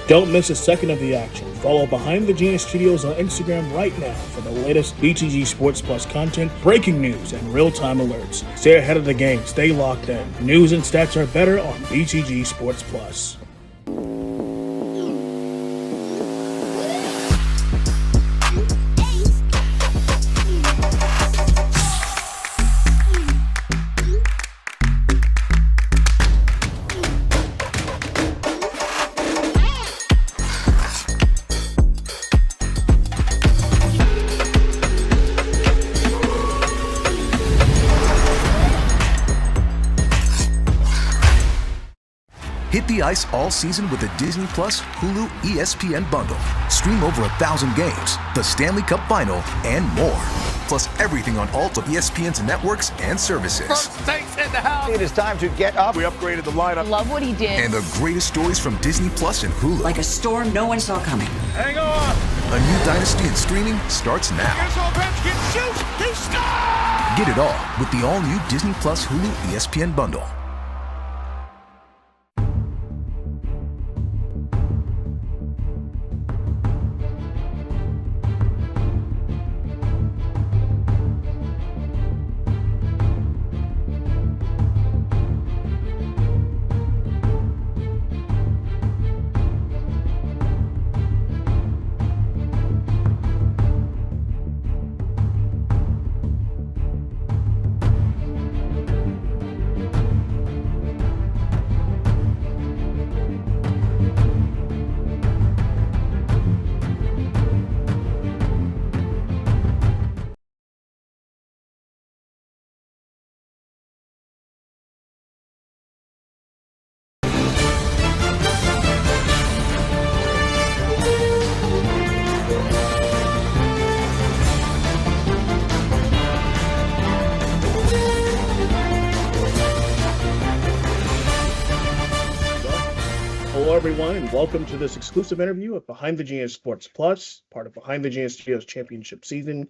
Don't miss a second of the action. Follow Behind the Genius Studios on Instagram right now for the latest BTG Sports Plus content, breaking news, and real-time alerts. Stay ahead of the game. Stay locked in. News and stats are better on BTG Sports Plus. Hit the ice all season with the Disney Plus Hulu ESPN bundle. Stream over 1,000 games, the Stanley Cup Final, and more. Plus everything on all of ESPN's networks and services. First takes in the house. It is time to get up. We upgraded the lineup. Love what he did. And the greatest stories from Disney Plus and Hulu. Like a storm no one saw coming. Hang on. A new dynasty in streaming starts now. Here's Ovechkin. Shoots. He scores. Get it all with the all-new Disney Plus Hulu ESPN bundle. Hello, everyone, and welcome to this exclusive interview of Behind the Genius Sports Plus, part of Behind the Genius Studios Championship season.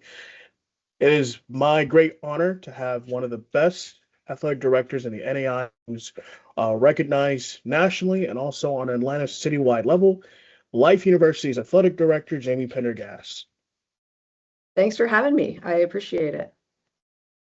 It is my great honor to have one of the best athletic directors in the NAI who's recognized nationally and also on an Atlanta citywide level, Life University's athletic director, Jayme Pendergast. Thanks for having me. I appreciate it.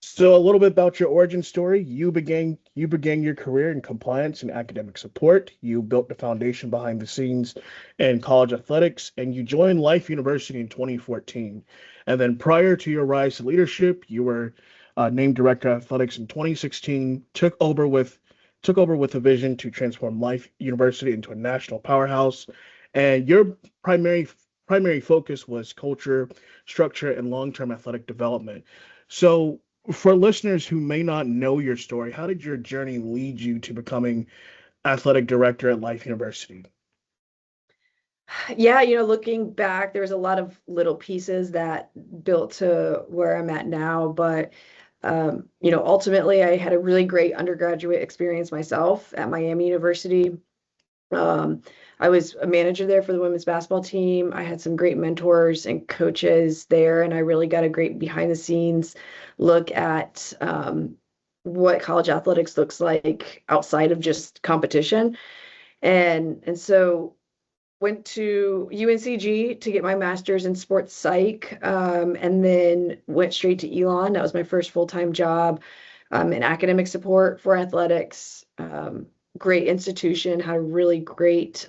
So a little bit about your origin story. You began your career in compliance and academic support. You built the foundation behind the scenes in college athletics, and you joined Life University in 2014. And then prior to your rise to leadership, you were named director of athletics in 2016. Took over with a vision to transform Life University into a national powerhouse. And your primary focus was culture, structure, and long-term athletic development. So, for listeners who may not know your story, how did your journey lead you to becoming athletic director at Life University? Yeah, looking back, there was a lot of little pieces that built to where I'm at now. But, ultimately, I had a really great undergraduate experience myself at Miami University. I was a manager there for the women's basketball team. I had some great mentors and coaches there, and I really got a great behind the scenes look at what college athletics looks like outside of just competition. And so went to UNCG to get my master's in sports psych, and then went straight to Elon. That was my first full-time job in academic support for athletics. Great institution, had a really great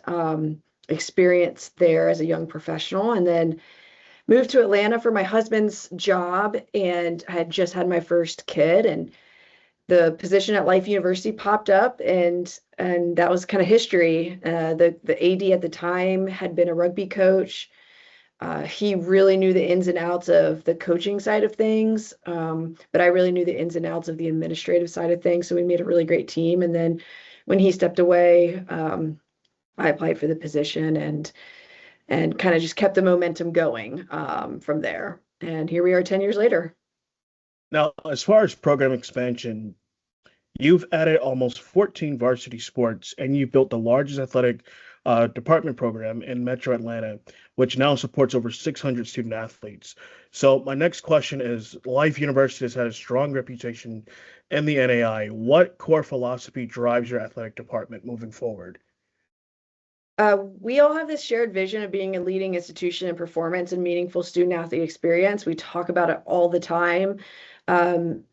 experience there as a young professional, and then moved to Atlanta for my husband's job, and I had just had my first kid, and the position at Life University popped up, and that was kind of history. The AD at the time had been a rugby coach. He really knew the ins and outs of the coaching side of things, but I really knew the ins and outs of the administrative side of things, so we made a really great team. And then when he stepped away, I applied for the position and kind of just kept the momentum going from there. And here we are 10 years later. Now, as far as program expansion, you've added almost 14 varsity sports, and you've built the largest athletic department program in Metro Atlanta, which now supports over 600 student athletes. So my next question is, Life University has had a strong reputation in the NAI. What core philosophy drives your athletic department moving forward? We all have this shared vision of being a leading institution in performance and meaningful student athlete experience. We talk about it all the time.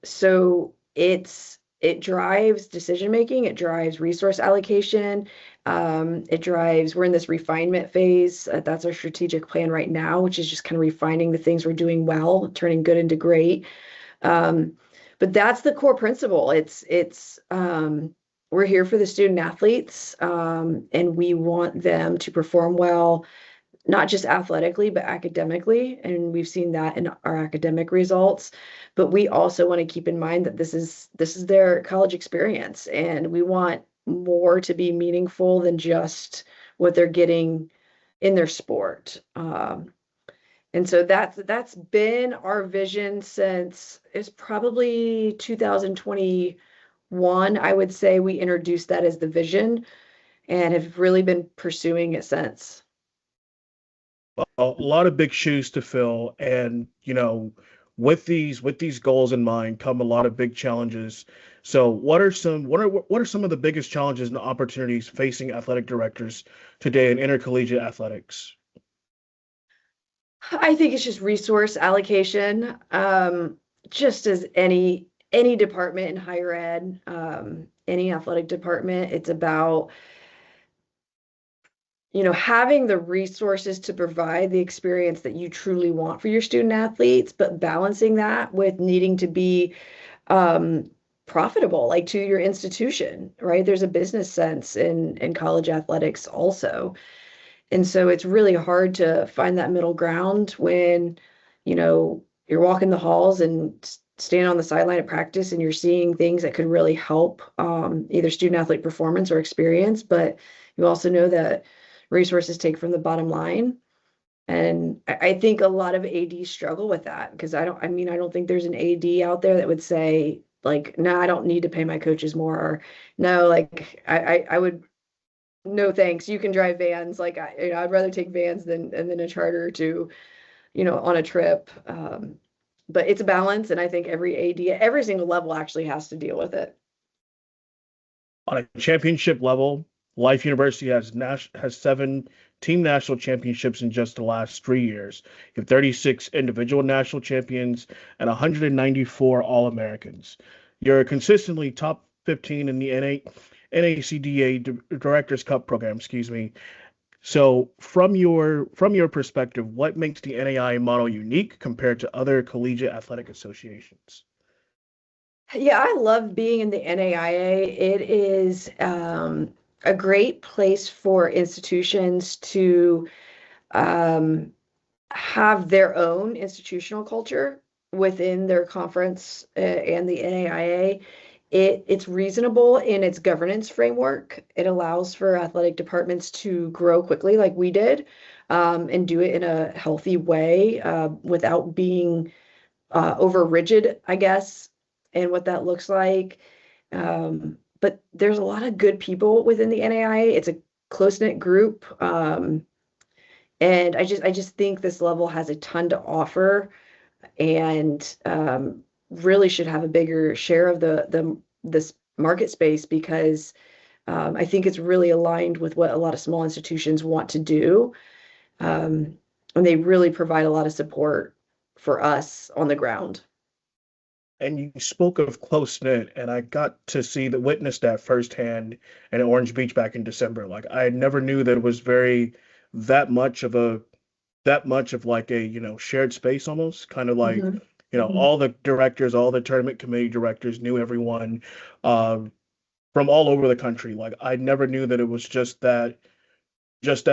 So it drives decision making, it drives resource allocation, we're in this refinement phase. That's our strategic plan right now, which is just kind of refining the things we're doing well, turning good into great. Um, but that's the core principle. We're here for the student athletes, and we want them to perform well, not just athletically, but academically. And we've seen that in our academic results. But we also want to keep in mind that this is their college experience, and we want more to be meaningful than just what they're getting in their sport. And so that's been our vision since it's probably 2021. I would say we introduced that as the vision and have really been pursuing it since. A lot of big shoes to fill, and with these goals in mind come a lot of big challenges. So, what are some of the biggest challenges and opportunities facing athletic directors today in intercollegiate athletics? I think it's just resource allocation, just as any department in higher ed, any athletic department. It's about having the resources to provide the experience that you truly want for your student athletes, but balancing that with needing to be profitable, like to your institution, right? There's a business sense in college athletics also. And so it's really hard to find that middle ground when, you're walking the halls and standing on the sideline at practice and you're seeing things that could really help either student athlete performance or experience, but you also know that resources take from the bottom line. And I think a lot of ADs struggle with that because I don't think there's an AD out there that would say like, no, I don't need to pay my coaches more. Or, no, like I would, no, thanks. You can drive vans. Like I'd rather take vans than a charter to, on a trip. But it's a balance. And I think every AD at every single level actually has to deal with it. On a championship level, Life University has 7 team national championships in just the last 3 years. You have 36 individual national champions and 194 All-Americans. You're consistently top 15 in the NACDA Directors Cup program, excuse me. So from your perspective, what makes the NAIA model unique compared to other collegiate athletic associations? Yeah, I love being in the NAIA. It is a great place for institutions to um, have their own institutional culture within their conference and the NAIA. It's reasonable in its governance framework. It allows for athletic departments to grow quickly like we did, and do it in a healthy way without being over rigid, I guess, and what that looks like. But there's a lot of good people within the NAIA. It's a close-knit group. And I just think this level has a ton to offer and really should have a bigger share of this market space because I think it's really aligned with what a lot of small institutions want to do. And they really provide a lot of support for us on the ground. And you spoke of close knit, and I got to witness that firsthand in Orange Beach back in December. Like I never knew that it was that much of a that much of like a shared space almost, kind of like Mhm. all the directors, all the tournament committee directors knew everyone uh, from all over the country. Like I never knew that it was just that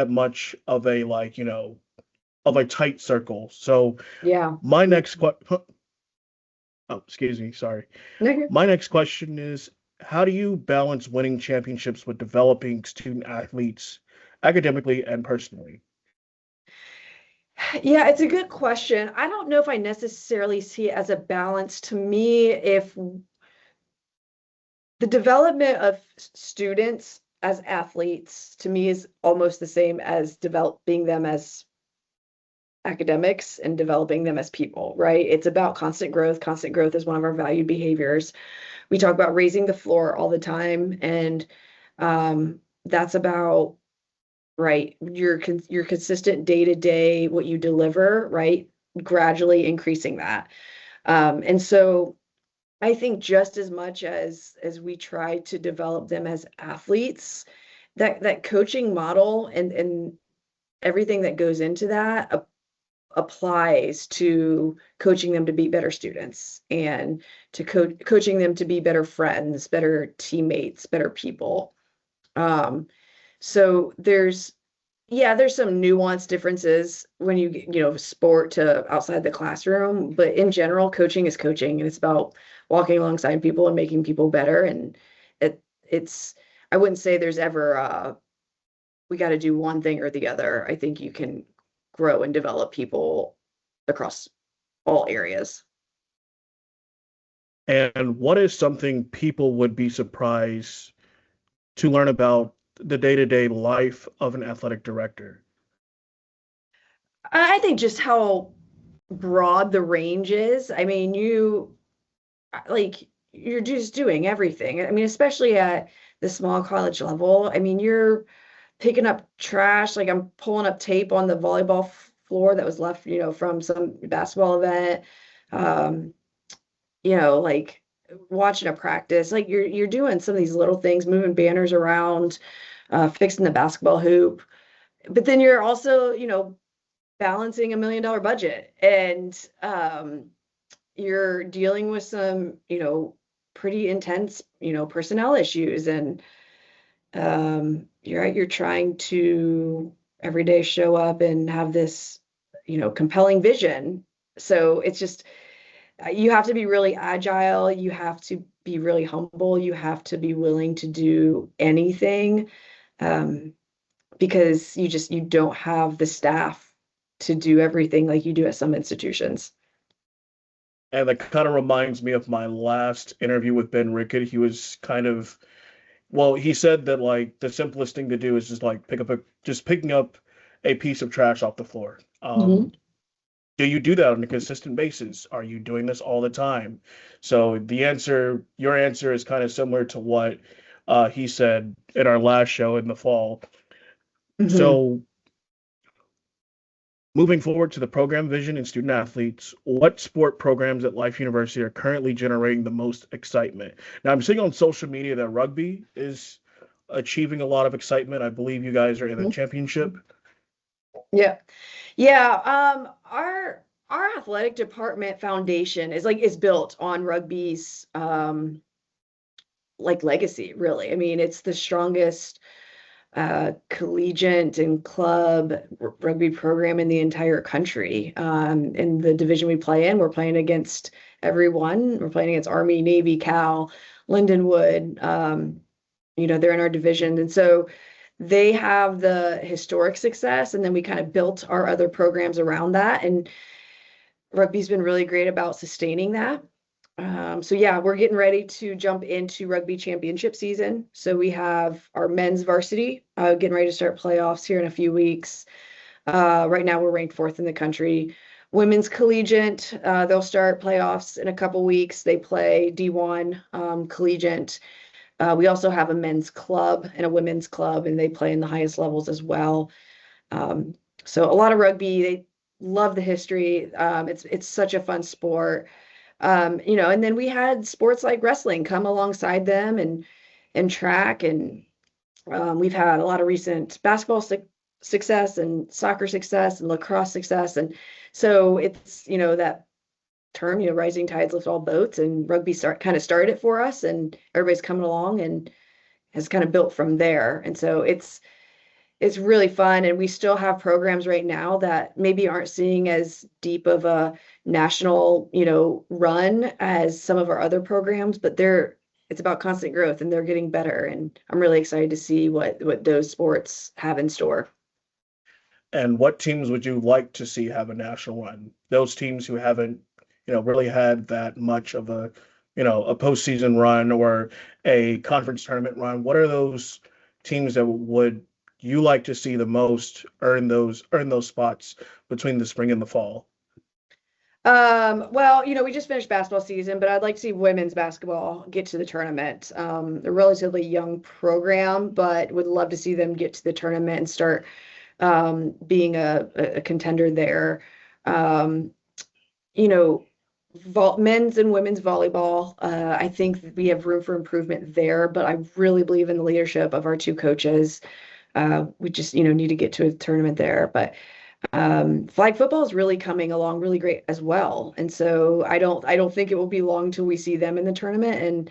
much of a of a tight circle. So Yeah. my next question. Oh, excuse me. Sorry. Okay. My next question is, how do you balance winning championships with developing student athletes academically and personally? Yeah, it's a good question. I don't know if I necessarily see it as a balance. To me, if the development of students as athletes to me is almost the same as developing them as academics and developing them as people, right? It's about constant growth. Constant growth is one of our valued behaviors. We talk about raising the floor all the time, and that's about right? Your consistent day to day, what you deliver, right? Gradually increasing that. And so I think just as much as we try to develop them as athletes, that coaching model and everything that goes into that applies to coaching them to be better students and to coaching them to be better friends, better teammates, better people. Um, so there's some nuanced differences when sport to outside the classroom, but in general, coaching is coaching, and it's about walking alongside people and making people better. And it's I wouldn't say there's ever we got to do one thing or the other. I think you can grow and develop people across all areas. And what is something people would be surprised to learn about the day-to-day life of an athletic director? I think just how broad the range is. I mean, you're just doing everything. I mean, especially at the small college level. I mean, you're picking up trash. Like I'm pulling up tape on the volleyball floor that was left, from some basketball event. Um, like watching a practice. Like you're doing some of these little things, moving banners around, fixing the basketball hoop. But then you're also, balancing $1 million budget, and you're dealing with some, pretty intense, personnel issues, and you're trying to every day show up and have this, compelling vision. So it's just you have to be really agile, you have to be really humble, you have to be willing to do anything, because you don't have the staff to do everything like you do at some institutions. And that kind of reminds me of my last interview with Ben Rickett. He was well, he said that like the simplest thing to do is just like picking up a piece of trash off the floor. Mhm. Do you do that on a consistent basis? Are you doing this all the time? So your answer is kind of similar to what he said in our last show in the fall. Mhm. So moving forward to the program vision and student athletes, what sport programs at Life University are currently generating the most excitement? Now, I'm seeing on social media that rugby is achieving a lot of excitement. I believe you guys are in the Mhm. championship. Yeah. Yeah. Our athletic department foundation is built on rugby's like legacy, really. I mean, it's the strongest collegiate and club rugby program in the entire country. In the division we play in, we're playing against everyone. We're playing against Army, Navy, Cal, Lindenwood. They're in our division. And so they have the historic success, and then we kind of built our other programs around that. And rugby's been really great about sustaining that. So yeah, we're getting ready to jump into rugby championship season. So we have our men's varsity getting ready to start playoffs here in a few weeks. Right now we're ranked fourth in the country. Women's collegiate, they'll start playoffs in a couple weeks. They play D1 collegiate. We also have a men's club and a women's club, and they play in the highest levels as well. Um, so a lot of rugby. They love the history. It's such a fun sport. And then we had sports like wrestling come alongside them, and track, and we've had a lot of recent basketball success and soccer success and lacrosse success. And so it's, that term, rising tides lift all boats, and rugby kind of started it for us, and everybody's coming along and has kind of built from there. And so it's really fun, and we still have programs right now that maybe aren't seeing as deep of a national, run as some of our other programs, but it's about constant growth, and they're getting better, and I'm really excited to see what those sports have in store. And what teams would you like to see have a national run? Those teams who haven't, really had that much of a postseason run or a conference tournament run. What are those teams that would you like to see the most earn those spots between the spring and the fall? Well, we just finished basketball season, but I'd like to see women's basketball get to the tournament. A relatively young program, but would love to see them get to the tournament and start being a contender there. Um, you know, men's and women's volleyball, I think we have room for improvement there, but I really believe in the leadership of our two coaches. We just, need to get to a tournament there. But flag football is really coming along really great as well. And so I don't think it will be long till we see them in the tournament.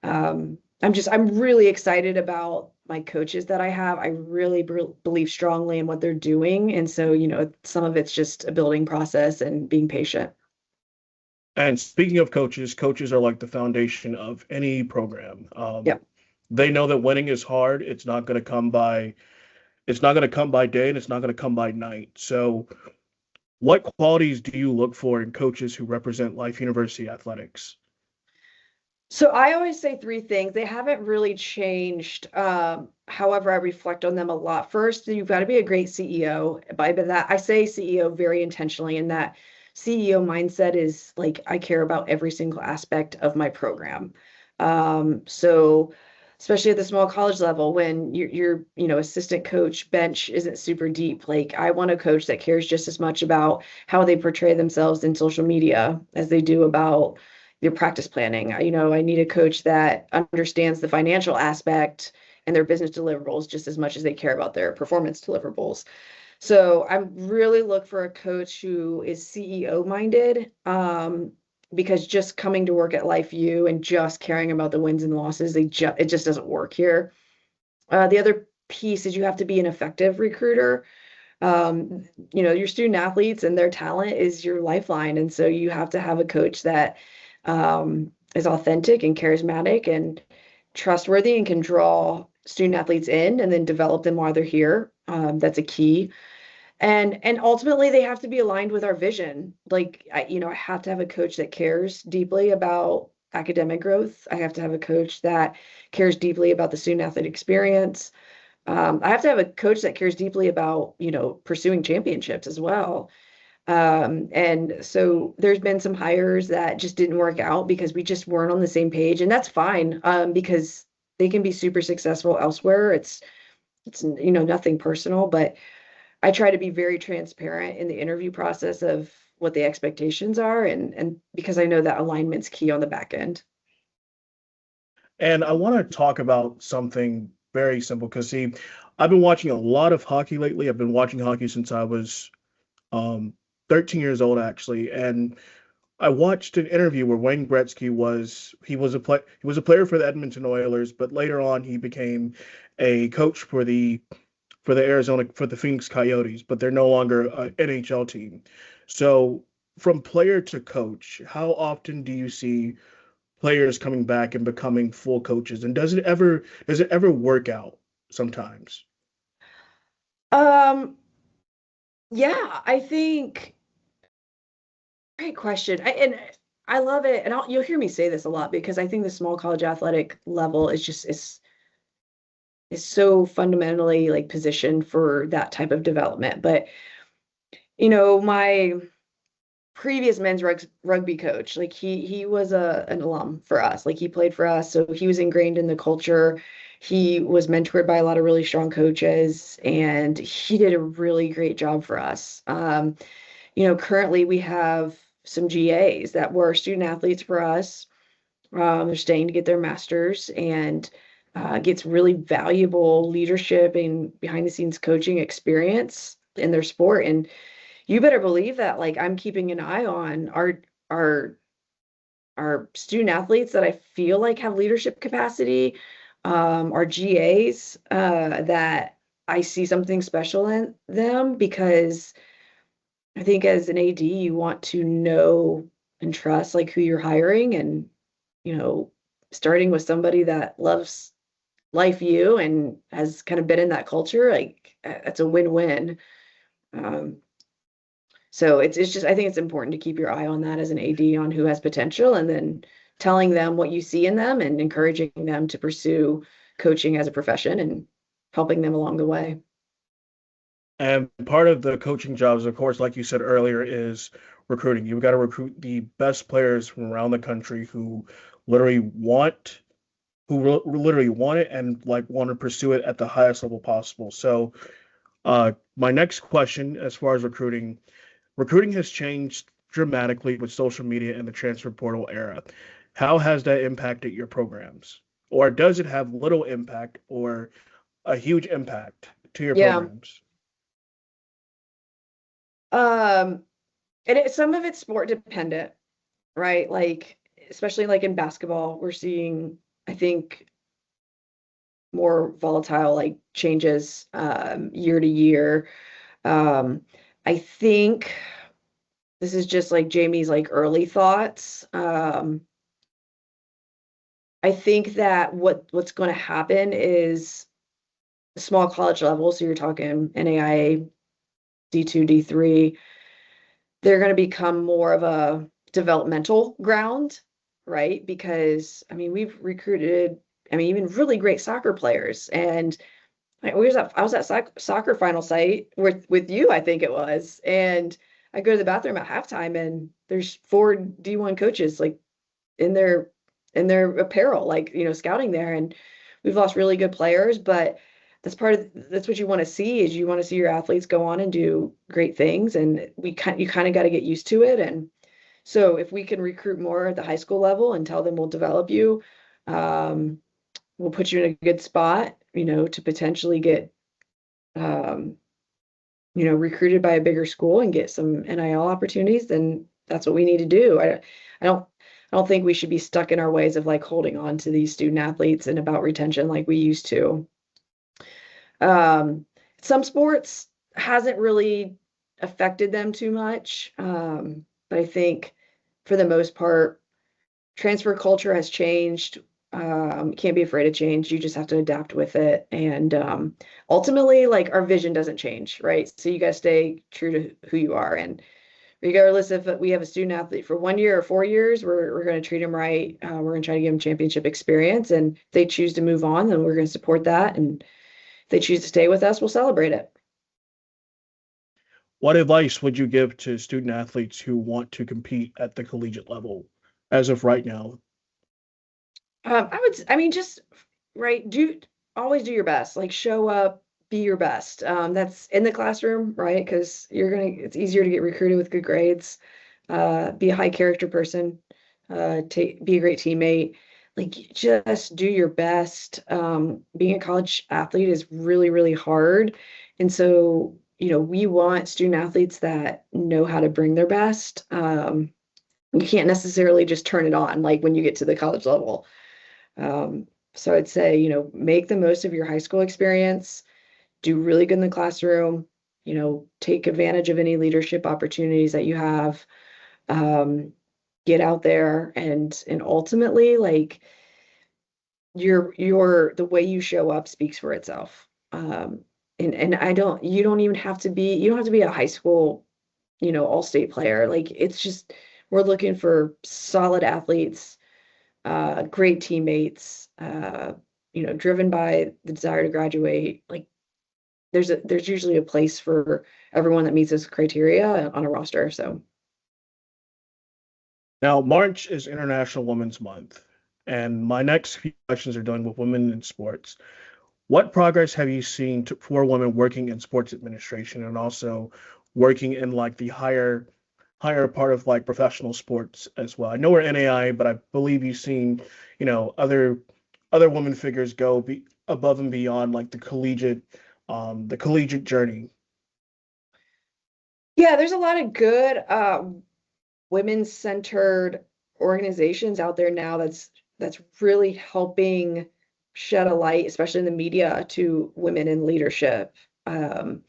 And I'm really excited about my coaches that I have. I really believe strongly in what they're doing. And so, some of it's just a building process and being patient. And speaking of coaches, coaches are like the foundation of any program. Yep. They know that winning is hard. It's not going to come by day and it's not going to come by night. So what qualities do you look for in coaches who represent Life University athletics? So I always say three things. They haven't really changed. However, I reflect on them a lot. First, you've got to be a great CEO. By that, I say CEO very intentionally, in that CEO mindset is like, I care about every single aspect of my program. So especially at the small college level, when your assistant coach bench isn't super deep, like I want a coach that cares just as much about how they portray themselves in social media as they do about their practice planning. I need a coach that understands the financial aspect and their business deliverables just as much as they care about their performance deliverables. So I really look for a coach who is CEO minded, because just coming to work at Life U and just caring about the wins and losses, it just doesn't work here. The other piece is you have to be an effective recruiter. Your student athletes and their talent is your lifeline. And so you have to have a coach that is authentic and charismatic and trustworthy and can draw student athletes in and then develop them while they're here. That's a key. And ultimately they have to be aligned with our vision. Like I have to have a coach that cares deeply about academic growth. I have to have a coach that cares deeply about the student athlete experience. I have to have a coach that cares deeply about, pursuing championships as well. And so there's been some hires that just didn't work out because we just weren't on the same page, and that's fine, because they can be super successful elsewhere. It's nothing personal, but I try to be very transparent in the interview process of what the expectations are, and because I know that alignment's key on the back end. And I want to talk about something very simple because, see, I've been watching a lot of hockey lately. I've been watching hockey since I was 13 years old, actually. And I watched an interview where Wayne Gretzky he was a player for the Edmonton Oilers, but later on he became a coach for the Phoenix Coyotes, but they're no longer an NHL team. So from player to coach, how often do you see players coming back and becoming full coaches? And does it ever work out sometimes? Um, yeah, I think great question. I love it, and you'll hear me say this a lot because I think the small college athletic level is so fundamentally like positioned for that type of development. But my previous men's rugby coach, like he was an alum for us. Like he played for us, so he was ingrained in the culture. He was mentored by a lot of really strong coaches, and he did a really great job for us. Currently we have some GAs that were student athletes for us. They're staying to get their masters and gets really valuable leadership and behind the scenes coaching experience in their sport. And you better believe that like I'm keeping an eye on our student athletes that I feel like have leadership capacity, our GAs, that I see something special in them, because I think as an AD, you want to know and trust like who you're hiring, and starting with somebody that loves Life U and has kind of been in that culture, like that's a win-win. Um, so it's just, I think it's important to keep your eye on that as an AD on who has potential, and then telling them what you see in them and encouraging them to pursue coaching as a profession and helping them along the way. And part of the coaching jobs, of course, like you said earlier, is recruiting. You've got to recruit the best players from around the country who literally want literally want it and like want to pursue it at the highest level possible. So, my next question, as far as recruiting has changed dramatically with social media and the transfer portal era. How has that impacted your programs? Or does it have little impact or a huge impact to your Yeah. programs? Um, and some of it's sport dependent, right? Like, especially like in basketball, we're seeing, I think, more volatile like changes year to year. Um, I think this is just like Jamie's like early thoughts. I think that what's going to happen is small college level, so you're talking NAIA, D2, D3, they're going to become more of a developmental ground, right? Because I mean, we've recruited, I mean, even really great soccer players. And I was at soccer final site with you, I think it was. And I go to the bathroom at halftime and there's four D1 coaches like in their in their apparel, like, scouting there. And we've lost really good players, but that's what you want to see is you want to see your athletes go on and do great things. And you kind of got to get used to it. And so if we can recruit more at the high school level and tell them we'll develop you, um, we'll put you in a good spot, to potentially get um, recruited by a bigger school and get some NIL opportunities, then that's what we need to do. I don't think we should be stuck in our ways of like holding on to these student athletes and about retention like we used to. Some sports hasn't really affected them too much. But I think for the most part, transfer culture has changed. Can't be afraid of change. You just have to adapt with it. And ultimately, like our vision doesn't change, right? So you got to stay true to who you are. And regardless if we have a student athlete for 1 year or 4 years, we're going to treat them right. We're going to try to give them championship experience. And if they choose to move on, then we're going to support that. And if they choose to stay with us, we'll celebrate it. What advice would you give to student athletes who want to compete at the collegiate level as of right now? I mean, just right, always do your best. Like show up, be your best. That's in the classroom, right? Because it's easier to get recruited with good grades. Be a high character person. Be a great teammate. Like just do your best. Being a college athlete is really, really hard, and so we want student athletes that know how to bring their best. You can't necessarily just turn it on like when you get to the college level. So I'd say, make the most of your high school experience, do really good in the classroom, take advantage of any leadership opportunities that you have, get out there and ultimately like the way you show up speaks for itself. And you don't even have to be, you don't have to be a high school, all-state player. Like it's just, we're looking for solid athletes, great teammates, driven by the desire to graduate. Like there's usually a place for everyone that meets this criteria on a roster. So Now, March is International Women's Month, and my next few questions are dealing with women in sports. What progress have you seen for women working in sports administration and also working in like the higher part of like professional sports as well? I know we're NAI, but I believe you've seen, other women figures go above and beyond like the collegiate journey. yeah, there's a lot of good women-centered organizations out there now that's really helping shed a light, especially in the media, to women in leadership. Um,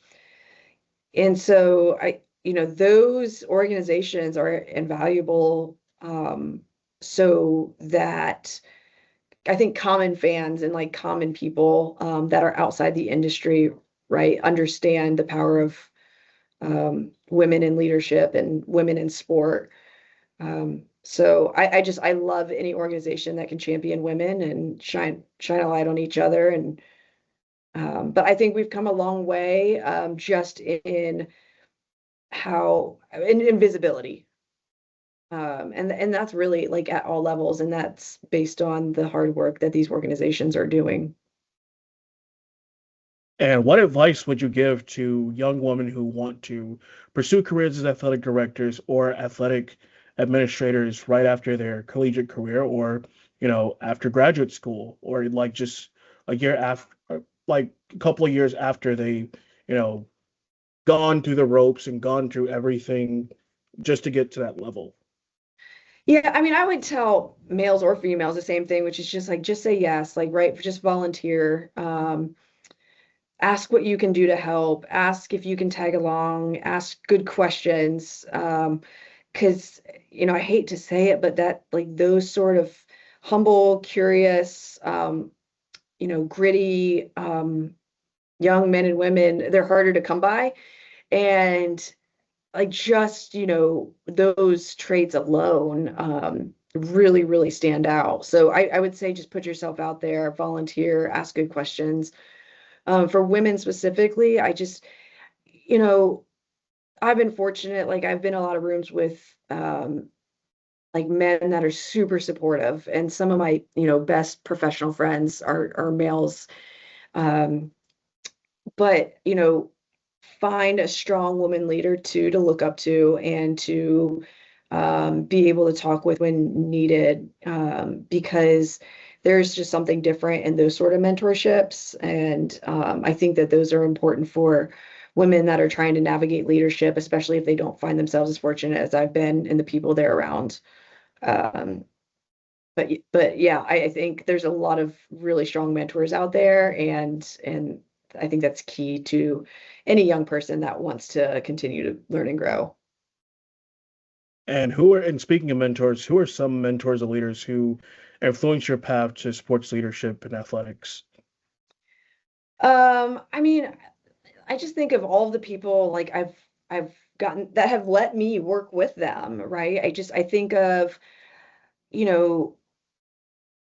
and so those organizations are invaluable, so that I think common fans and like common people that are outside the industry, right, understand the power of women in leadership and women in sport. So I love any organization that can champion women and shine a light on each other. And But I think we've come a long way, just in in visibility. And that's really like at all levels, and that's based on the hard work that these organizations are doing. And what advice would you give to young women who want to pursue careers as athletic directors or athletic administrators right after their collegiate career, or, after graduate school, or like just a year after, like a couple of years after they, you know, gone through the ropes and gone through everything just to get to that level? Yeah, I mean, I would tell males or females the same thing, which is just like, just say yes, like, right, just volunteer. Ask what you can do to help, ask if you can tag along, ask good questions. Because, I hate to say it, but that like those sort of humble, curious, gritty, young men and women, they're harder to come by. And like just, those traits alone, really, really stand out. So I would say just put yourself out there, volunteer, ask good questions. For women specifically, you know, I've been fortunate, like I've been in a lot of rooms with like men that are super supportive, and some of my, best professional friends are males. Um, but, find a strong woman leader too to look up to and to be able to talk with when needed, because there's just something different in those sort of mentorships. And I think that those are important for women that are trying to navigate leadership, especially if they don't find themselves as fortunate as I've been and the people they're around. Um, but yeah, I think there's a lot of really strong mentors out there, and I think that's key to any young person that wants to continue to learn and grow. And speaking of mentors, who are some mentors or leaders who influence your path to sports leadership and athletics? I mean, I just think of all of the people like I've gotten that have let me work with them, right? I think of, you know,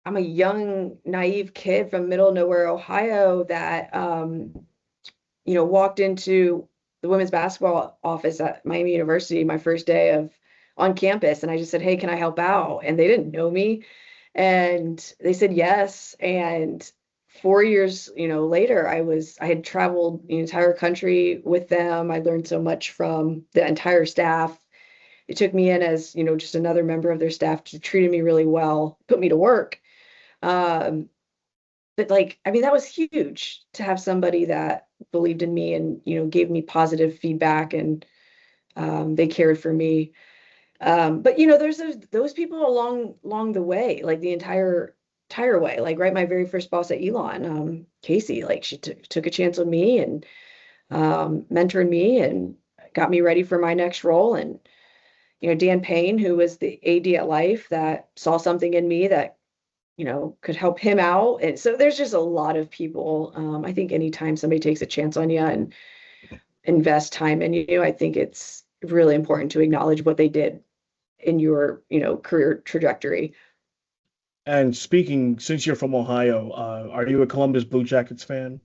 I'm a young, naive kid from middle nowhere, Ohio that walked into the women's basketball office at Miami University my first day of on campus, and I just said, "Hey, can I help out?" And they didn't know me, and they said yes. And 4 years, later, I had traveled the entire country with them. I learned so much from the entire staff. It took me in as, just another member of their staff, to treated me really well, put me to work. Um, but like, I mean, that was huge to have somebody that believed in me and, gave me positive feedback, and they cared for me. But there's those people along the way, like the entire way. Like, right, my very first boss at Elon, Casey, like she took a chance on me and mentored me and got me ready for my next role. And Dan Payne, who was the AD at Life, that saw something in me that could help him out. And so there's just a lot of people. I think anytime somebody takes a chance on you and invest time in you, I think it's really important to acknowledge what they did in your, career trajectory. And speaking, since you're from Ohio, are you a Columbus Blue Jackets fan?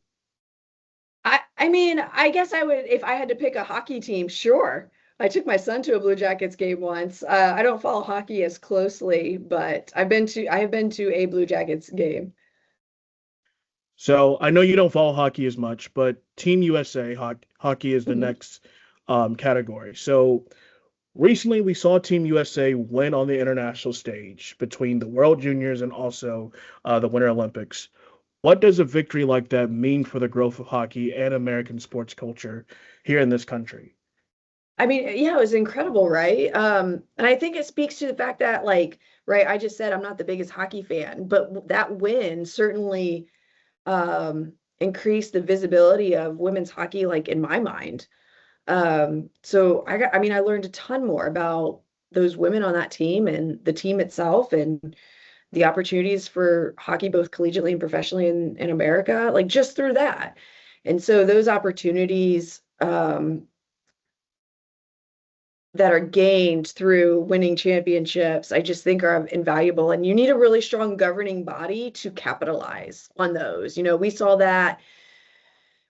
I mean, I guess I would, if I had to pick a hockey team, sure. I took my son to a Blue Jackets game once. I don't follow hockey as closely, but I have been to a Blue Jackets game. So I know you don't follow hockey as much, but Team USA hockey is the Mhm. next category. So recently we saw Team USA win on the international stage between the World Juniors and also the Winter Olympics. What does a victory like that mean for the growth of hockey and American sports culture here in this country? I mean, yeah, it was incredible, right? And I think it speaks to the fact that, like, right, I just said I'm not the biggest hockey fan, but that win certainly increased the visibility of women's hockey, like in my mind. So I mean, I learned a ton more about those women on that team and the team itself, and the opportunities for hockey, both collegiately and professionally in America, like just through that. And so those opportunities, that are gained through winning championships, I just think are invaluable. And you need a really strong governing body to capitalize on those. We saw that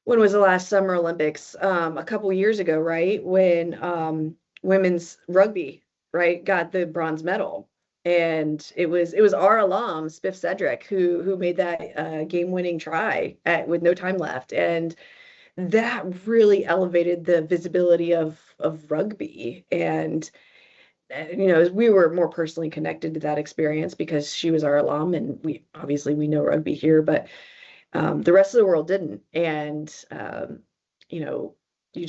when was the last Summer Olympics? A couple years ago, right? When women's rugby, right, got the bronze medal. And it was our alum, Spiff Cedric, who made that game-winning try with no time left. And that really elevated the visibility of rugby. And we were more personally connected to that experience because she was our alum, and we know rugby here, but the rest of the world didn't. And you know, you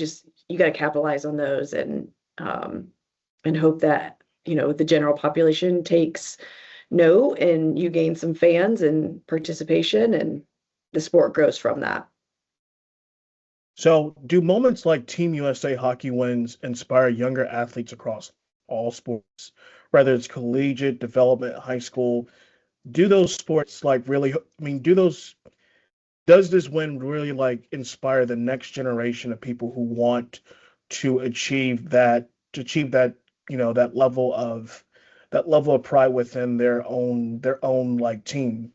got to capitalize on those, and hope that the general population takes note, and you gain some fans and participation, and the sport grows from that. So, do moments like Team USA hockey wins inspire younger athletes across all sports, whether it's collegiate, development, high school? Do those sports like really, I mean, does this win really like inspire the next generation of people who want to achieve that, that level of pride within their own like team?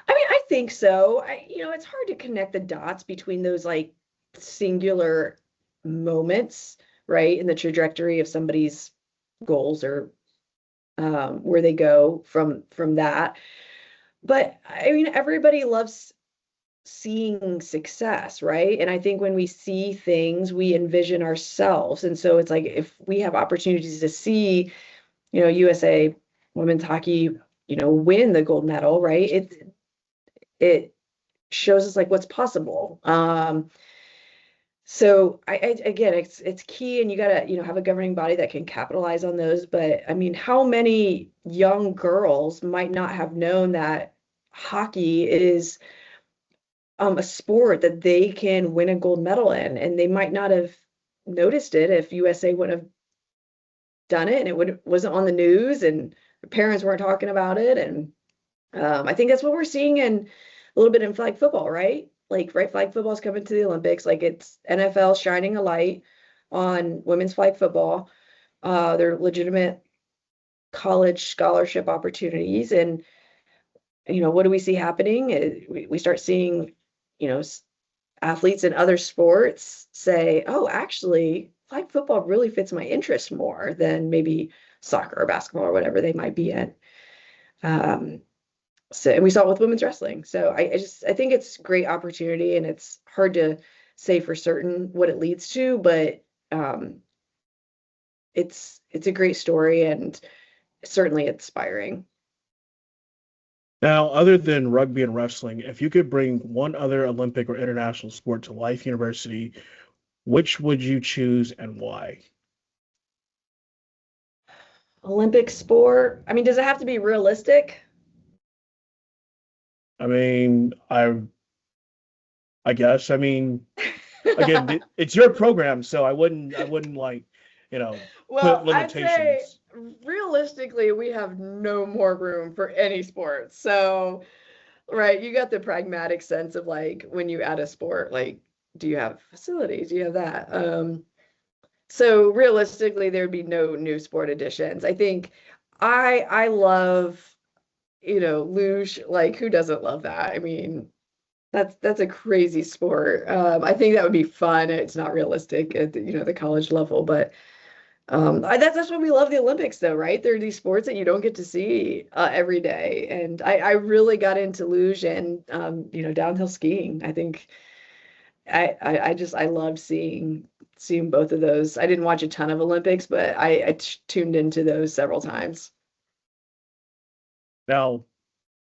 I mean, I think so. It's hard to connect the dots between those like singular moments, right, in the trajectory of somebody's goals, or where they go from that. But I mean, everybody loves seeing success, right? And I think when we see things, we envision ourselves. And so it's like if we have opportunities to see, USA women's hockey, win the gold medal, right? It shows us like what's possible. So again, it's key, and you gotta, have a governing body that can capitalize on those. But I mean, how many young girls might not have known that hockey is a sport that they can win a gold medal in, and they might not have noticed it if USA wouldn't have done it, and wasn't on the news, and their parents weren't talking about it. And I think that's what we're seeing a little bit in flag football, right? Like, right, flag football is coming to the Olympics. Like, it's NFL shining a light on women's flag football. They're legitimate college scholarship opportunities. And, what do we see happening? We start seeing, athletes in other sports say, oh, actually, flag football really fits my interest more than maybe soccer or basketball or whatever they might be in. And we saw it with women's wrestling. So I think it's a great opportunity, and it's hard to say for certain what it leads to, but it's a great story, and certainly inspiring. Now, other than rugby and wrestling, if you could bring one other Olympic or international sport to Life University, which would you choose and why? Olympic sport. I mean, does it have to be realistic? I mean, I guess. I mean, again, it's your program, so I wouldn't like, Well, put I'd say limitations. realistically, we have no more room for any sport. So, right, you got the pragmatic sense of like when you add a sport, like, do you have facilities? Do you have that? So realistically, there'd be no new sport additions. I think I love, luge. Like, who doesn't love that? I mean, that's a crazy sport. I think that would be fun. It's not realistic at the college level, but that's what we love the Olympics, though, right? There are these sports that you don't get to see every day, and I really got into luge and downhill skiing. I think I loved seeing both of those. I didn't watch a ton of Olympics, but I tuned into those several times. Now,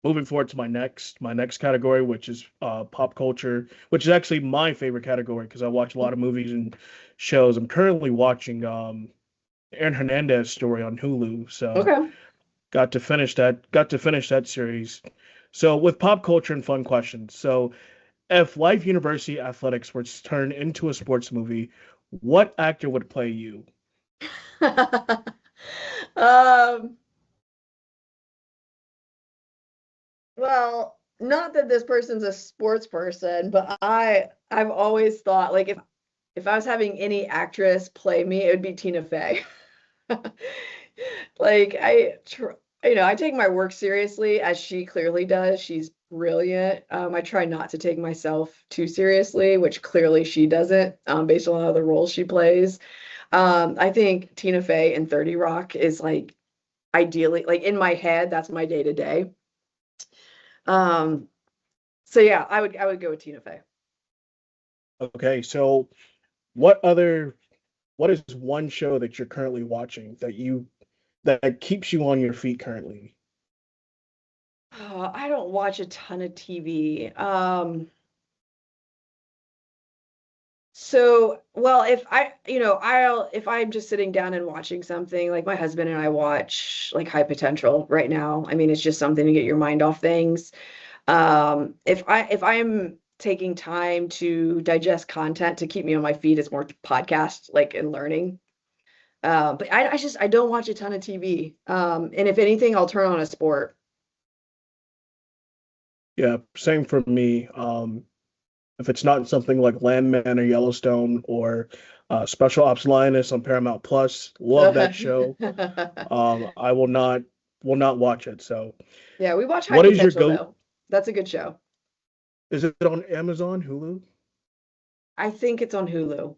moving forward to my next category, which is pop culture, which is actually my favorite category because I watch a lot of movies and shows. I'm currently watching Aaron Hernandez story on Hulu, so Okay. got to finish that series. So with pop culture and fun questions. So if Life University Athletics were to turn into a sports movie, what actor would play you? Um, well, not that this person's a sports person, but I've always thought like if I was having any actress play me, it would be Tina Fey. Like I take my work seriously as she clearly does. She's brilliant. I try not to take myself too seriously, which clearly she doesn't, based on all the roles she plays. I think Tina Fey in 30 Rock is like ideally, like in my head, that's my day to day. So yeah, I would go with Tina Fey. Okay, so what is one show that you're currently watching that keeps you on your feet currently? I don't watch a ton of TV. So, well, if I'm just sitting down and watching something, like my husband and I watch like High Potential right now. I mean, it's just something to get your mind off things. If I'm taking time to digest content to keep me on my feet, it's more podcast like and learning. But I don't watch a ton of TV. And if anything, I'll turn on a sport. Yeah, same for me. If it's not something like Landman or Yellowstone or Special Ops Lioness on Paramount Plus, love that show. I will not watch it. So, Yeah, we watch High what is your Potential go? though. That's a good show. Is it on Amazon, Hulu? I think it's on Hulu.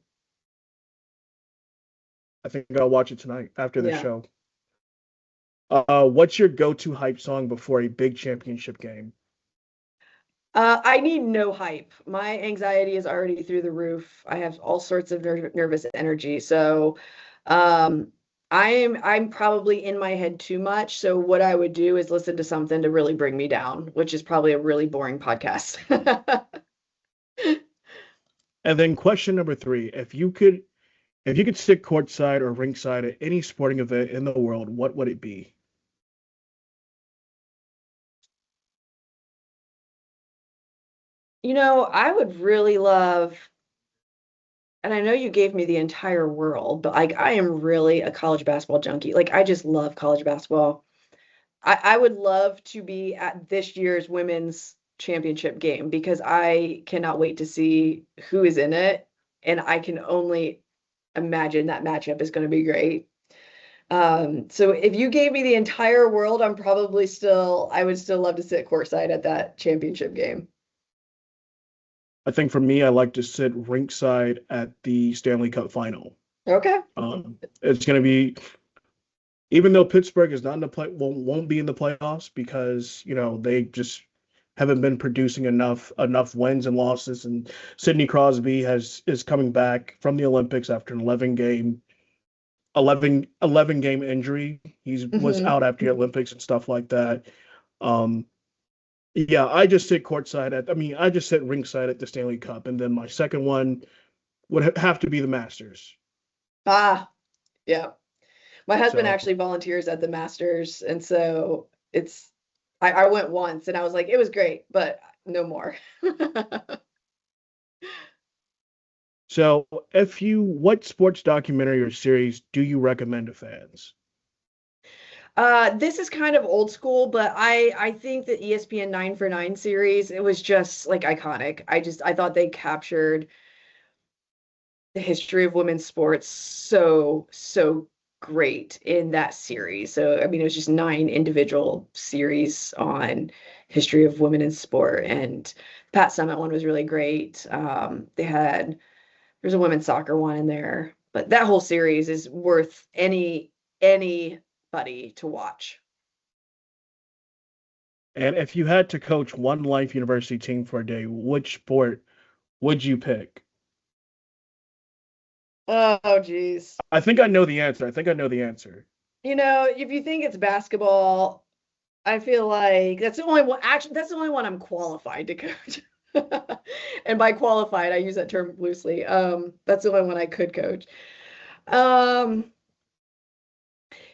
I think I'll watch it tonight after the Yeah. show. What's your go-to hype song before a big championship game? I need no hype. My anxiety is already through the roof. I have all sorts of nervous energy. So, um, I'm probably in my head too much. So what I would do is listen to something to really bring me down, which is probably a really boring podcast. And then question number three: if you could sit courtside or ringside at any sporting event in the world, what would it be? I would really love, and I know you gave me the entire world, but like I am really a college basketball junkie. Like I just love college basketball. I would love to be at this year's women's championship game because I cannot wait to see who is in it. And I can only imagine that matchup is going to be great. So if you gave me the entire world, I would still love to sit courtside at that championship game. I think for me, I like to sit ringside at the Stanley Cup final. Okay. It's going to be, even though Pittsburgh is not in the won't be in the playoffs because they just haven't been producing enough wins and losses. And Sidney Crosby is coming back from the Olympics after an 11 game injury. He was Hmm. out after the Olympics and stuff like that. Um, yeah, I just sit ringside at the Stanley Cup, and then my second one would have to be the Masters. Ah, yeah. My husband So, actually volunteers at the Masters, and so I went once and I was like, it was great, but no more. so what sports documentary or series do you recommend to fans? This is kind of old school, but I think the ESPN 9 for 9 series, it was just like iconic. I thought they captured the history of women's sports so great in that series. So I mean, it was just 9 individual series on history of women in sport, and Pat Summitt one was really great. There's a women's soccer one in there, but that whole series is worth anybody to watch. And if you had to coach one Life University team for a day, which sport would you pick? Oh, geez. I think I know the answer. I think I know the answer. If you think it's basketball, I feel like that's the only one, actually, that's the only one I'm qualified to coach. And by qualified, I use that term loosely. That's the only one I could coach. Um,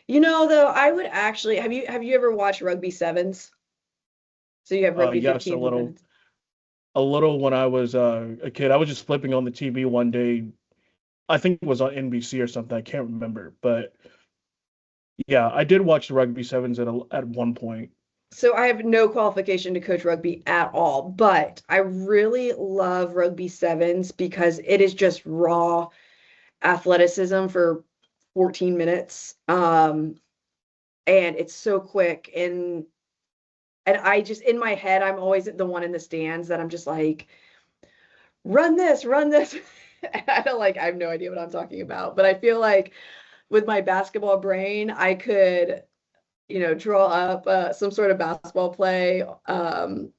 though, I would actually have you ever watched rugby sevens? So you have rugby Yes, 15s and then a little when I was a kid. I was just flipping on the TV one day. I think it was on NBC or something. I can't remember, but yeah, I did watch the rugby sevens at one point. so I have no qualification to coach rugby at all, but I really love rugby sevens because it is just raw athleticism for 14 minutes. And it's so quick. And And I just, in my head, I'm always the one in the stands that I'm just like, run this, run this. And I have no idea what I'm talking about, but I feel like with my basketball brain, I could, draw up some sort of basketball play on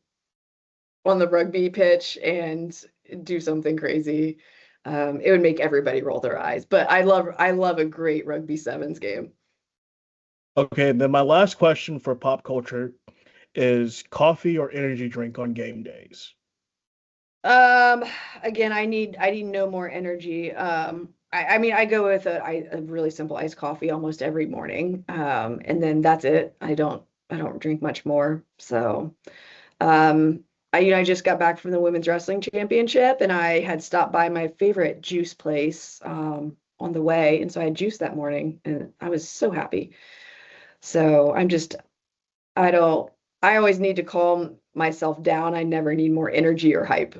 the rugby pitch and do something crazy. It would make everybody roll their eyes, but I love a great rugby sevens game. Okay, and then my last question for pop culture is coffee or energy drink on game days? Um, Again, I need no more energy. I mean, I go with a really simple iced coffee almost every morning. And then that's it. I don't drink much more. So, um, I just got back from the women's wrestling championship and I had stopped by my favorite juice place, on the way. And so I had juice that morning and I was so happy. So I don't, I always need to calm myself down. I never need more energy or hype.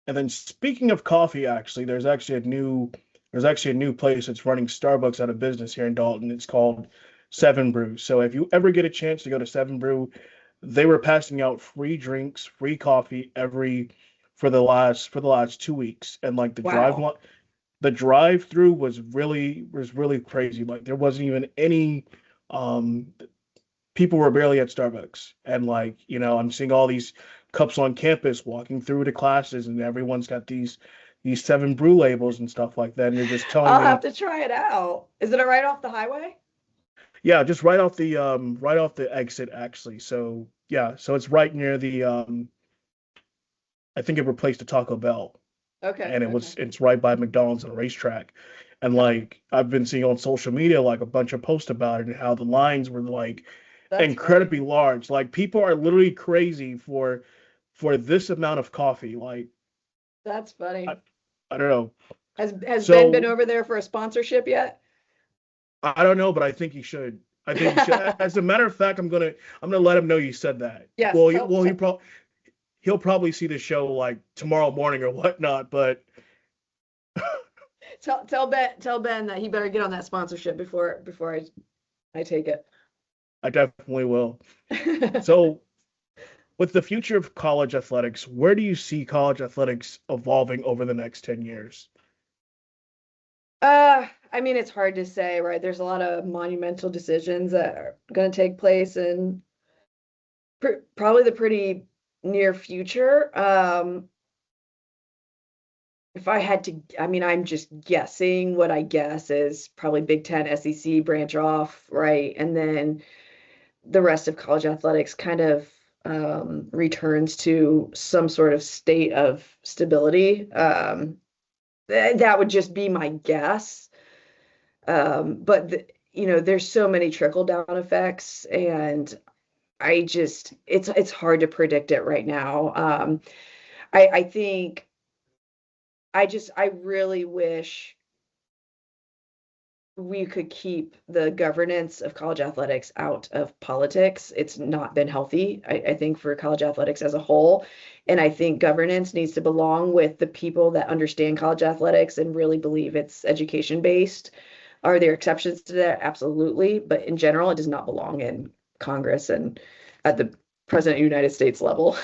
And then speaking of coffee, actually, there's actually a new place that's running Starbucks out of business here in Dalton. It's called Seven Brew. So if you ever get a chance to go to Seven Brew, they were passing out free drinks, free coffee every for the last 2 weeks, and like Wow. the drive through was really crazy. Like there wasn't even any um people were barely at Starbucks. And like, I'm seeing all these cups on campus walking through to classes and everyone's got these Seven Brew labels and stuff like that. And they're just telling I'll have me, to try it out. Is it right off the highway? yeah, just right off the exit actually. So yeah, so it's right near the I think it replaced the Taco Bell Okay, and okay. it's right by McDonald's and racetrack. And like I've been seeing on social media like a bunch of posts about it and how the lines were like That's funny. incredibly large. Like people are literally crazy for this amount of coffee. Like That's I, funny. I don't know. Has Ben been So over there for a sponsorship yet? I don't know, but I think he should. I think he should. As a matter of fact, I'm gonna let him know you said that. Yes, Well, he'll probably see the show like tomorrow morning or whatnot. But tell Ben that he better get on that sponsorship before I take I definitely will. it. So with the future of college athletics, where do you see college athletics evolving over the next 10 years? I mean, it's hard to say, right? There's a lot of monumental decisions that are going to take place in probably the pretty near future. If I had to, I mean, I'm just guessing. What I guess is probably Big Ten, SEC branch off, right? And then the rest of college athletics kind of returns to some sort of state of stability. That would just be my guess. But there's so many trickle down effects, and it's hard to predict it right now. I think I really wish we could keep the governance of college athletics out of politics. It's not been healthy, I think, for college athletics as a whole. And I think governance needs to belong with the people that understand college athletics and really believe it's education based. Are there exceptions to that? Absolutely. But in general, it does not belong in Congress and at the President of the United States level.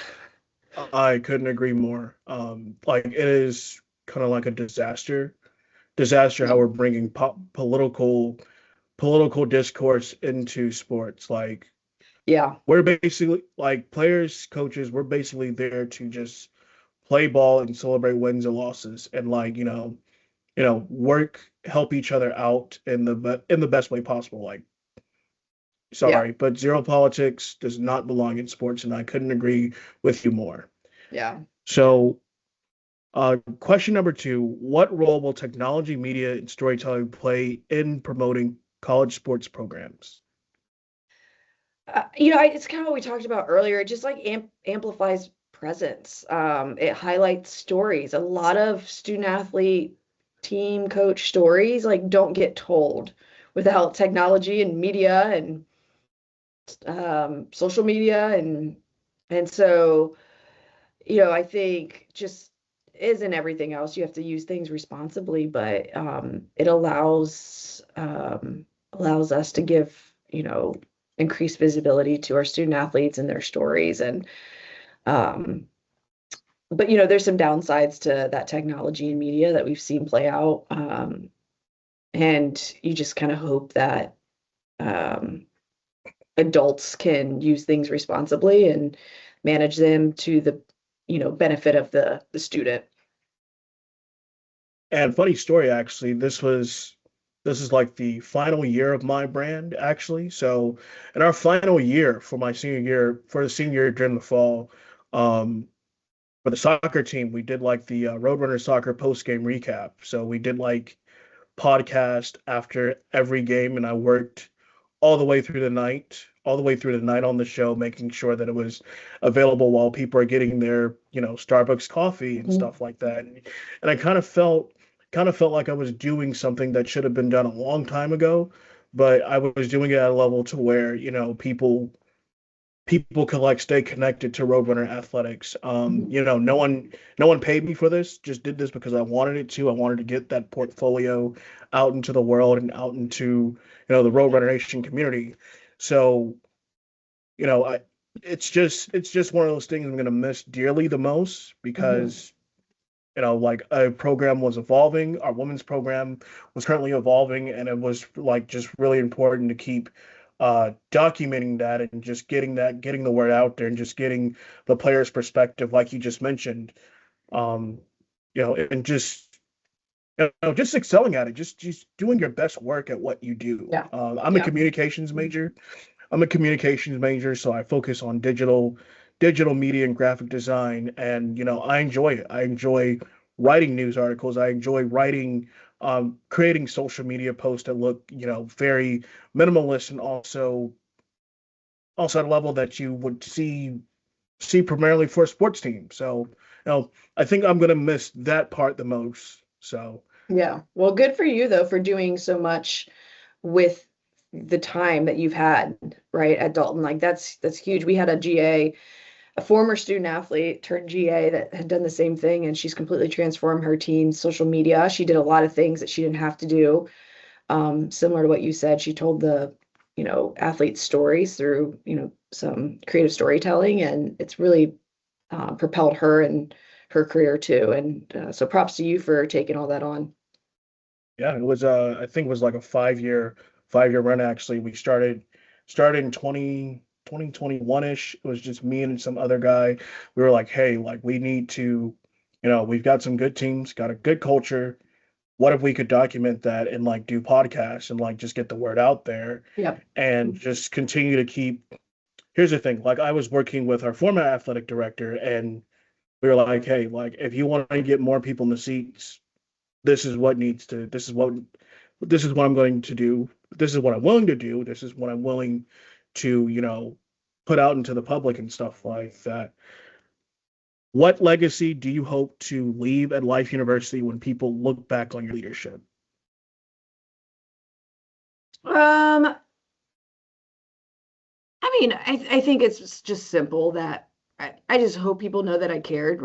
I couldn't agree more. Like it is kind of like a disaster how we're bringing political discourse into sports. Like Yeah. we're basically like players, coaches, we're basically there to just play ball and celebrate wins and losses and like, work, help each other out in the best way possible. Like Yeah. sorry, but zero politics does not belong in sports and I couldn't agree with you more. Yeah. So, question number two, what role will technology, media, and storytelling play in promoting college sports programs? It's kind of what we talked about earlier. It just like amplifies presence. It highlights stories. A lot of student athlete team coach stories like don't get told without technology and media and social media and so I think just is in everything else you have to use things responsibly, but it allows us to give increase visibility to our student athletes and their stories. And but there's some downsides to that technology and media that we've seen play out. And you just kind of hope that adults can use things responsibly and manage them to the benefit of the student. And funny story, actually, this is like the final year of my brand, actually. So in our final year for my senior year, for the senior year during the fall, for the soccer team, we did like the Roadrunner Soccer post game recap. So we did like podcast after every game, and I worked all the way through the night on the show, making sure that it was available while people are getting their, Starbucks coffee and stuff like that. And I kind of felt like I was doing something that should have been done a long time ago, but I was doing it at a level to where, people could like stay connected to Roadrunner athletics. No one paid me for this, just did this because I wanted it to. I wanted to get that portfolio out into the world and out into, the Roadrunner Nation community. So, it's just one of those things I'm gonna miss dearly the most because like a program was evolving, our women's program was currently evolving, and it was like just really important to keep documenting that and just getting the word out there and just getting the player's perspective, like you just mentioned, and just excelling at it, just doing your best work at what you do. Yeah. I'm a communications major. So I focus on digital media and graphic design, and I enjoy it. I enjoy writing news articles. I enjoy writing, creating social media posts that look, very minimalist and also at a level that you would see primarily for a sports team. So, I think I'm gonna miss that part the most. So Yeah. Well, good for you though for doing so much with the time that you've had, right, at Dalton. Like that's huge. We had a former student athlete turned GA that had done the same thing, and she's completely transformed her team's social media. She did a lot of things that she didn't have to do. Similar to what you said, she told the, athlete stories through, some creative storytelling, and it's really propelled her and her career too. And so props to you for taking all that on. yeah, it was I think it was like a 5-year run actually. We started in 2021-ish. It was just me and some other guy. We were like, hey, like we need to, we've got some good teams, got a good culture. What if we could document that and like do podcasts and like just get the word out there Yep. and just continue to keep. Here's the thing, like I was working with our former athletic director, and we were like, hey, like if you want to get more people in the seats, this is what I'm going to do. This is what I'm willing to do. This is what I'm willing to, put out into the public and stuff like that. What legacy do you hope to leave at Life University when people look back on your leadership? I mean, I think it's just simple that I just hope people know that I cared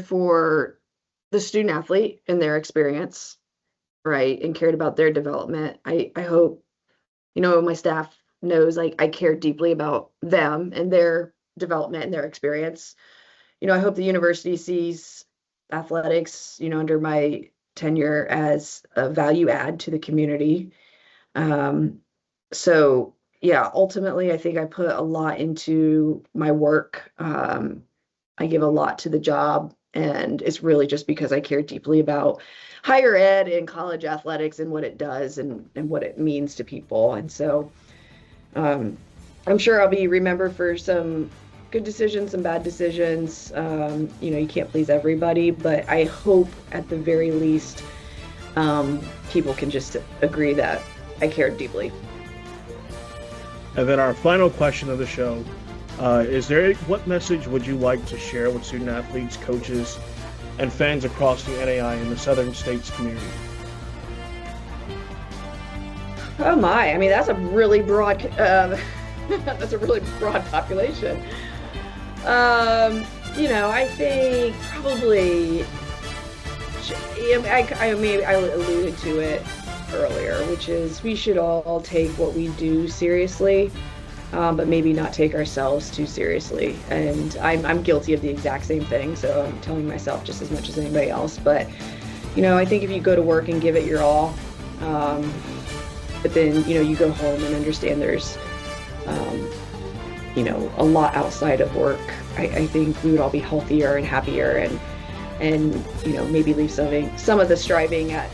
for the student athlete and their experience, right, and cared about their development. I hope, my staff knows like I care deeply about them and their development and their experience. I hope the university sees athletics, under my tenure as a value add to the community. So yeah, ultimately, I think I put a lot into my work. I give a lot to the job, and it's really just because I care deeply about higher ed and college athletics and what it does and what it means to people. And so I'm sure I'll be remembered for some good decisions, some bad decisions. You can't please everybody, but I hope at the very least people can just agree that I cared deeply. And then our final question of the show, what message would you like to share with student athletes, coaches, and fans across the NAI and the Southern States community? Oh my, I mean, that's a really broad, population. I think probably, I alluded to it. earlier, which is we should all take what we do seriously, but maybe not take ourselves too seriously. And I'm guilty of the exact same thing, so I'm telling myself just as much as anybody else. But, I think if you go to work and give it your all, but then, you go home and understand there's, a lot outside of work, I think we would all be healthier and happier and maybe leave some of the striving at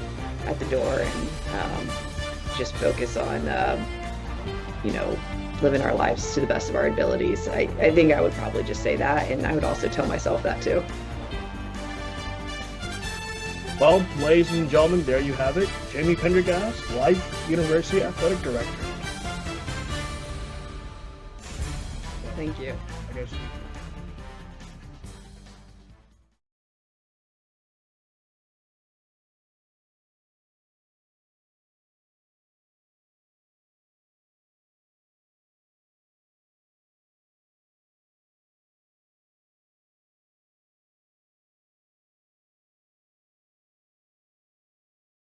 the door and just focus on, living our lives to the best of our abilities. I think I would probably just say that, and I would also tell myself that too. Well, ladies and gentlemen, there you have it. Jayme Pendergast, Life University Athletic Director. Thank you. I guess